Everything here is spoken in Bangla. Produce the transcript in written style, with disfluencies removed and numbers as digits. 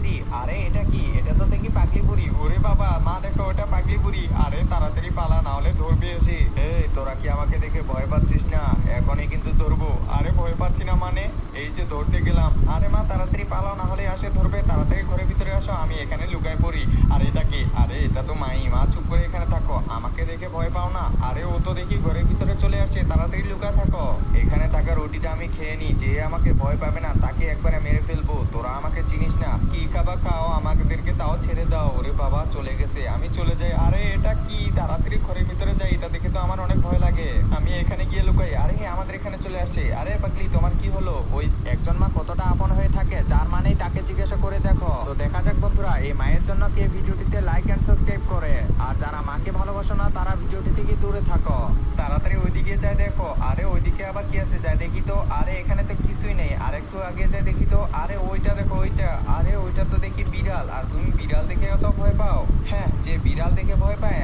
দি। আরে এটা কি? এটা তো দেখি পাগলি বুড়ি। ওরে বাবা, মা দেখো ওটা পাগলি বুড়ি। আরে তাড়াতাড়ি পালা, না হলে ধরবে এসে। এই তোরা কি আমাকে দেখে ভয় পাচ্ছিস না? এখনই কিন্তু ধরবো। আরে ভয় পাচ্ছি না মানে? এই যে ধরতে গেলাম। আরে মা তাড়াতাড়ি পালাও, না হলে আসে ধরবে। তাড়াতাড়ি ঘরের ভিতরে আসো, আমি এখানে লুকায় পড়ি। আরে এটা কি? আরে এটা তো মাই। মা চুপ করে এখানে থাকো, আমাকে দেখে ভয় পাও না? আরে ও তো দেখি ঘরের ভিতরে চলে আসছে, তাড়াতাড়ি লুকায় থাকো। এখানে থাকা রুটিটা আমি খেয়ে নি, যে আমাকে ভয় পাবে না তাকে একবারে মেরে ফেলবো। তোরা আমাকে চিনিস না, কি খাবা খাও, আমাদেরকে তাও ছেড়ে দাও। ওরে বাবা চলে গেছে, আমি চলে যাই। আরে এটা কি? তাড়াতাড়ি ঘরের ভিতরে যাই, এটা দেখে তো আমার অনেক ভয় লাগে। আমি এখানে গিয়ে লুকাই। আরে আমাদের এখানে চলে আসছে। আরে পাগলি তোমার কি হলো? ওই একজন মা কতটা আপন হয়ে থাকে, যার মানেই তাকে জিজ্ঞাসা করে দেখো। তো দেখা যাক বন্ধুরা, এই মায়ের জন্য কে ভিডিওটিতে লাইক এন্ড সাবস্ক্রাইব করে। আর যারা মাকে ভালোবাসো না তারা ভিডিওটি থেকে দূরে থাকো। তাড়াতাড়ি ওইদিকে যাই দেখো। আরে ওইদিকে আবার কি আছে, যাই দেখি তো। আরে এখানে তো কিছুই নেই। আর একটু আগে যাই দেখি তো। আরে ওইটা দেখো, ওইটা। আরে ওইটা তো দেখি বিড়াল। আর তুমি বিড়াল দেখে এত ভয় পাও? হ্যাঁ, যে বিড়াল দেখে ভয় পায়